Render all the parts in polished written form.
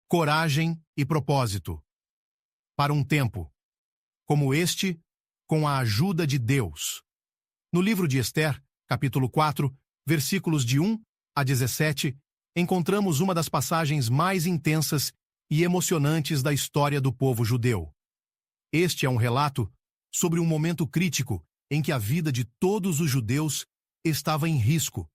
coragem e propósito. Para um tempo, como este, com a ajuda de Deus. No livro de Ester, capítulo 4, versículos de 1 a 17, encontramos uma das passagens mais intensas e emocionantes da história do povo judeu. Este é um relato sobre um momento crítico em que a vida de todos os judeus estava em risco,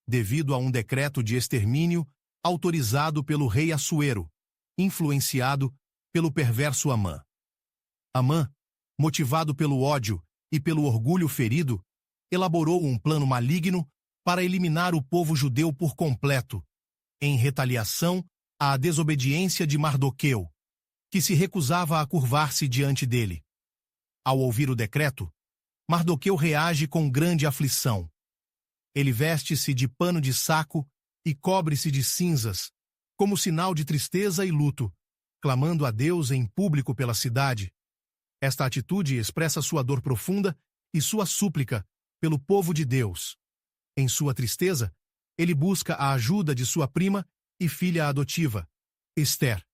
devido a um decreto de extermínio autorizado pelo rei Assuero, influenciado pelo perverso Amã. Amã, motivado pelo ódio e pelo orgulho ferido, elaborou um plano maligno para eliminar o povo judeu por completo, em retaliação à desobediência de Mardoqueu, que se recusava a curvar-se diante dele. Ao ouvir o decreto, Mardoqueu reage com grande aflição. Ele veste-se de pano de saco e cobre-se de cinzas, como sinal de tristeza e luto, clamando a Deus em público pela cidade. Esta atitude expressa sua dor profunda e sua súplica pelo povo de Deus. Em sua tristeza, ele busca a ajuda de sua prima e filha adotiva, Ester,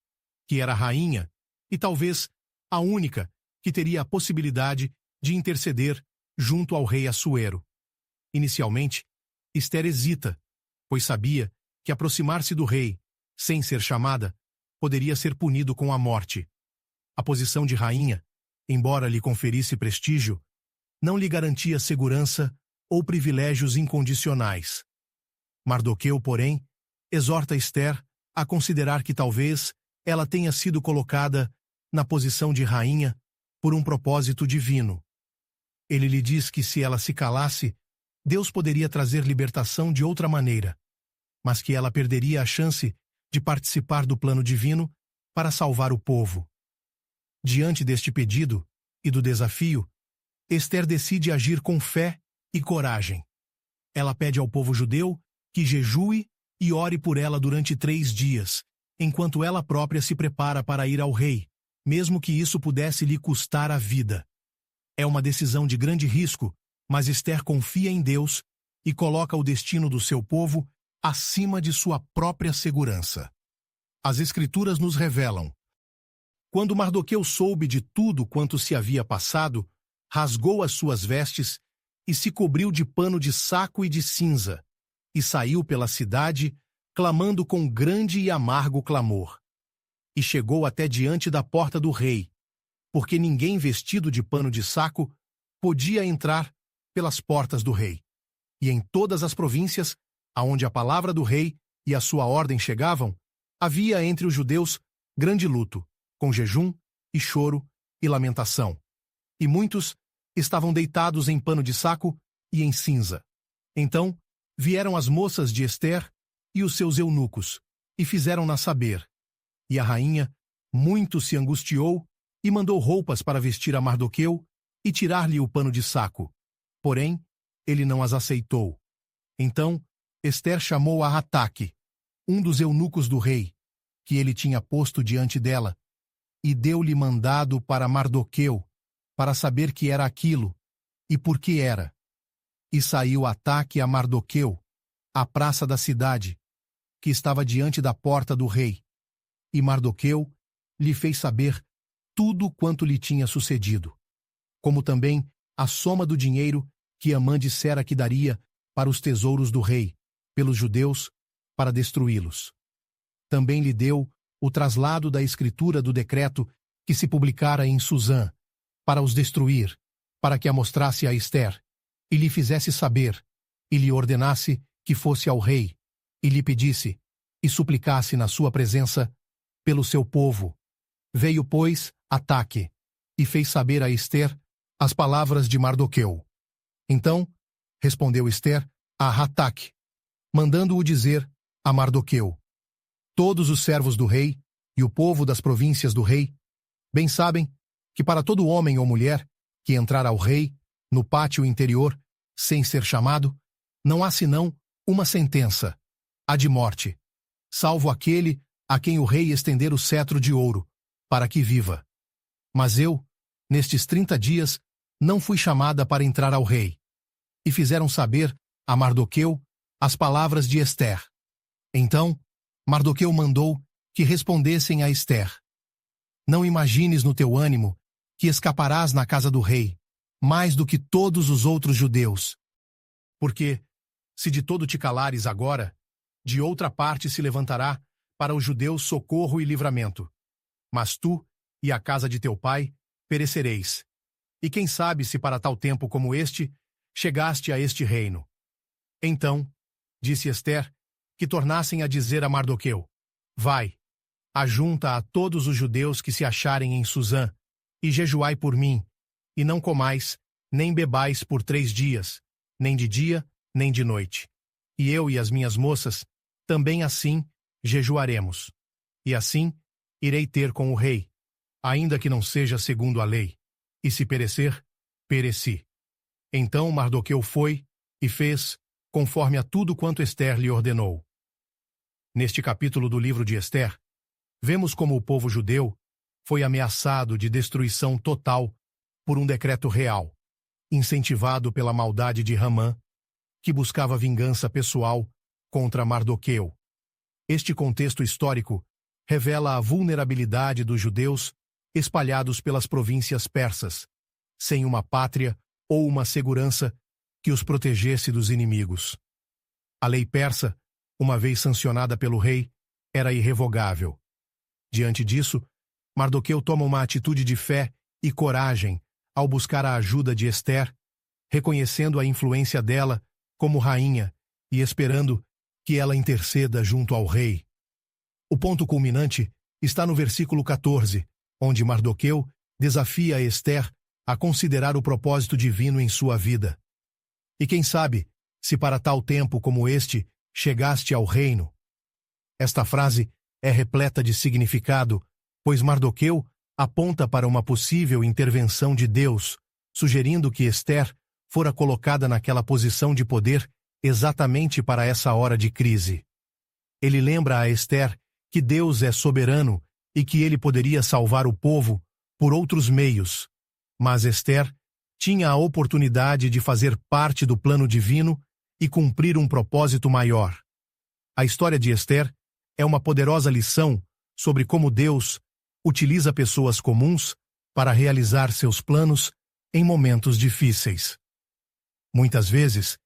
que era rainha e talvez a única que teria a possibilidade de interceder junto ao rei Assuero. Inicialmente, Ester hesita, pois sabia que aproximar-se do rei, sem ser chamada, poderia ser punido com a morte. A posição de rainha, embora lhe conferisse prestígio, não lhe garantia segurança ou privilégios incondicionais. Mardoqueu, porém, exorta Ester a considerar que talvez ela tenha sido colocada na posição de rainha por um propósito divino. Ele lhe diz que se ela se calasse, Deus poderia trazer libertação de outra maneira, mas que ela perderia a chance de participar do plano divino para salvar o povo. Diante deste pedido e do desafio, Ester decide agir com fé e coragem. Ela pede ao povo judeu que jejue e ore por ela durante 3 dias, enquanto ela própria se prepara para ir ao rei, mesmo que isso pudesse lhe custar a vida. É uma decisão de grande risco, mas Ester confia em Deus e coloca o destino do seu povo acima de sua própria segurança. As Escrituras nos revelam: quando Mardoqueu soube de tudo quanto se havia passado, rasgou as suas vestes e se cobriu de pano de saco e de cinza, e saiu pela cidade, clamando com grande e amargo clamor. E chegou até diante da porta do rei, porque ninguém vestido de pano de saco podia entrar pelas portas do rei. E em todas as províncias, aonde a palavra do rei e a sua ordem chegavam, havia entre os judeus grande luto, com jejum e choro e lamentação. E muitos estavam deitados em pano de saco e em cinza. Então vieram as moças de Ester e os seus eunucos, e fizeram-na saber. E a rainha muito se angustiou e mandou roupas para vestir a Mardoqueu e tirar-lhe o pano de saco. Porém, ele não as aceitou. Então Ester chamou a Ataque, um dos eunucos do rei, que ele tinha posto diante dela, e deu-lhe mandado para Mardoqueu, para saber que era aquilo, e por que era. E saiu Ataque a Mardoqueu, à praça da cidade, que estava diante da porta do rei. E Mardoqueu lhe fez saber tudo quanto lhe tinha sucedido, como também a soma do dinheiro que Amã dissera que daria para os tesouros do rei, pelos judeus, para destruí-los. Também lhe deu o traslado da escritura do decreto que se publicara em Susã, para os destruir, para que a mostrasse a Ester, e lhe fizesse saber, e lhe ordenasse que fosse ao rei, e lhe pedisse, e suplicasse na sua presença, pelo seu povo. Veio, pois, Ataque, e fez saber a Ester as palavras de Mardoqueu. Então, respondeu Ester a Ataque, mandando-o dizer a Mardoqueu: todos os servos do rei e o povo das províncias do rei bem sabem que para todo homem ou mulher que entrar ao rei no pátio interior sem ser chamado, não há senão uma sentença, a de morte, salvo aquele a quem o rei estender o cetro de ouro, para que viva. Mas eu, nestes 30 dias, não fui chamada para entrar ao rei. E fizeram saber a Mardoqueu as palavras de Ester. Então, Mardoqueu mandou que respondessem a Ester: Não imagines no teu ânimo que escaparás na casa do rei, mais do que todos os outros judeus. Porque, se de todo te calares agora, de outra parte se levantará para os judeus socorro e livramento. Mas tu e a casa de teu pai perecereis. E quem sabe se para tal tempo como este chegaste a este reino. Então, disse Ester, que tornassem a dizer a Mardoqueu: Vai, ajunta a todos os judeus que se acharem em Susã, e jejuai por mim, e não comais, nem bebais por 3 dias, nem de dia, nem de noite. E eu e as minhas moças, também assim, jejuaremos. E assim, irei ter com o rei, ainda que não seja segundo a lei. E se perecer, pereci. Então Mardoqueu foi e fez conforme a tudo quanto Ester lhe ordenou. Neste capítulo do livro de Ester, vemos como o povo judeu foi ameaçado de destruição total por um decreto real, incentivado pela maldade de Hamã, que buscava vingança pessoal contra Mardoqueu. Este contexto histórico revela a vulnerabilidade dos judeus espalhados pelas províncias persas, sem uma pátria ou uma segurança que os protegesse dos inimigos. A lei persa, uma vez sancionada pelo rei, era irrevogável. Diante disso, Mardoqueu toma uma atitude de fé e coragem ao buscar a ajuda de Ester, reconhecendo a influência dela como rainha e esperando que ela interceda junto ao rei. O ponto culminante está no versículo 14, onde Mardoqueu desafia Ester a considerar o propósito divino em sua vida. E quem sabe, se para tal tempo como este chegaste ao reino. Esta frase é repleta de significado, pois Mardoqueu aponta para uma possível intervenção de Deus, sugerindo que Ester fora colocada naquela posição de poder exatamente para essa hora de crise. Ele lembra a Ester que Deus é soberano e que ele poderia salvar o povo por outros meios, mas Ester tinha a oportunidade de fazer parte do plano divino e cumprir um propósito maior. A história de Ester é uma poderosa lição sobre como Deus utiliza pessoas comuns para realizar seus planos em momentos difíceis. Muitas vezes,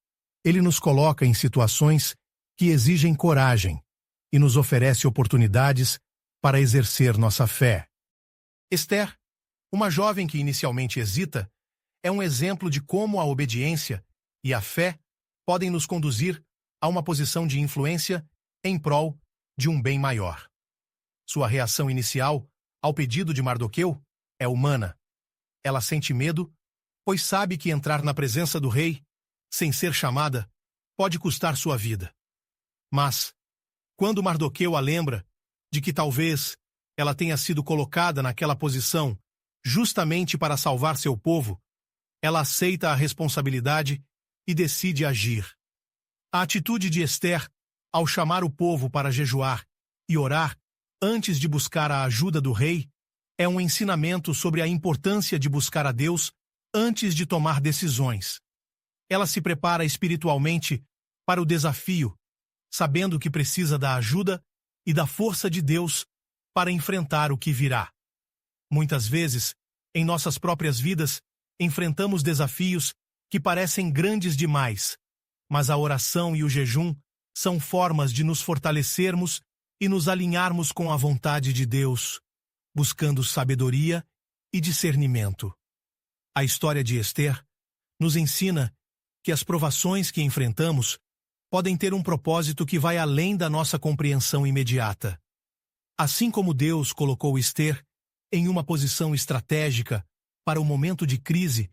Ele nos coloca em situações que exigem coragem e nos oferece oportunidades para exercer nossa fé. Ester, uma jovem que inicialmente hesita, é um exemplo de como a obediência e a fé podem nos conduzir a uma posição de influência em prol de um bem maior. Sua reação inicial ao pedido de Mardoqueu é humana. Ela sente medo, pois sabe que entrar na presença do rei, sem ser chamada, pode custar sua vida. Mas, quando Mardoqueu a lembra de que talvez ela tenha sido colocada naquela posição justamente para salvar seu povo, ela aceita a responsabilidade e decide agir. A atitude de Ester, ao chamar o povo para jejuar e orar antes de buscar a ajuda do rei, é um ensinamento sobre a importância de buscar a Deus antes de tomar decisões. Ela se prepara espiritualmente para o desafio, sabendo que precisa da ajuda e da força de Deus para enfrentar o que virá. Muitas vezes, em nossas próprias vidas, enfrentamos desafios que parecem grandes demais, mas a oração e o jejum são formas de nos fortalecermos e nos alinharmos com a vontade de Deus, buscando sabedoria e discernimento. A história de Ester nos ensina que as provações que enfrentamos podem ter um propósito que vai além da nossa compreensão imediata. Assim como Deus colocou Ester em uma posição estratégica para o momento de crise,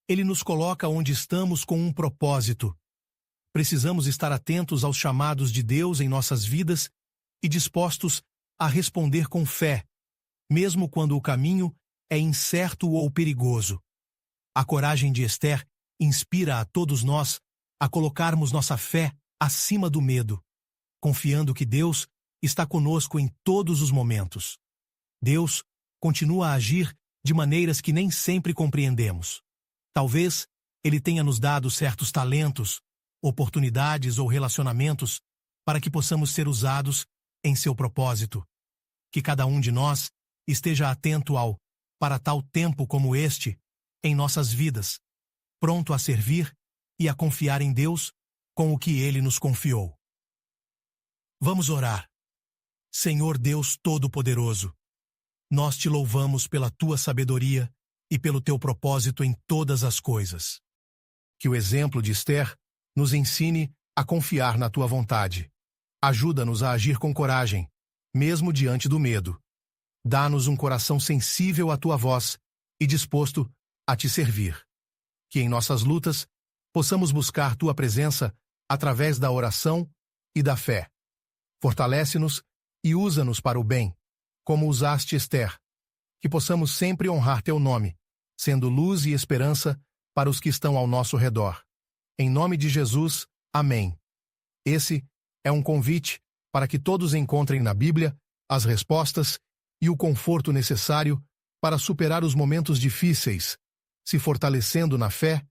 Ele nos coloca onde estamos com um propósito. Precisamos estar atentos aos chamados de Deus em nossas vidas e dispostos a responder com fé, mesmo quando o caminho é incerto ou perigoso. A coragem de Ester inspira a todos nós a colocarmos nossa fé acima do medo, confiando que Deus está conosco em todos os momentos. Deus continua a agir de maneiras que nem sempre compreendemos. Talvez Ele tenha nos dado certos talentos, oportunidades ou relacionamentos para que possamos ser usados em seu propósito. que cada um de nós esteja atento ao para tal tempo como este em nossas vidas, pronto a servir e a confiar em Deus com o que Ele nos confiou. Vamos orar. Senhor Deus Todo-Poderoso, nós te louvamos pela tua sabedoria e pelo teu propósito em todas as coisas. Que o exemplo de Esther nos ensine a confiar na tua vontade. Ajuda-nos a agir com coragem, mesmo diante do medo. Dá-nos um coração sensível à tua voz e disposto a te servir. Que em nossas lutas possamos buscar tua presença através da oração e da fé. Fortalece-nos e usa-nos para o bem, como usaste Esther. Que possamos sempre honrar teu nome, sendo luz e esperança para os que estão ao nosso redor. Em nome de Jesus, amém. Esse é um convite para que todos encontrem na Bíblia as respostas e o conforto necessário para superar os momentos difíceis, se fortalecendo na fé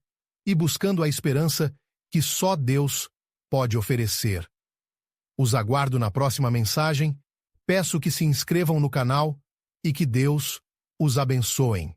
e buscando a esperança que só Deus pode oferecer. Os aguardo na próxima mensagem, peço que se inscrevam no canal e que Deus os abençoe.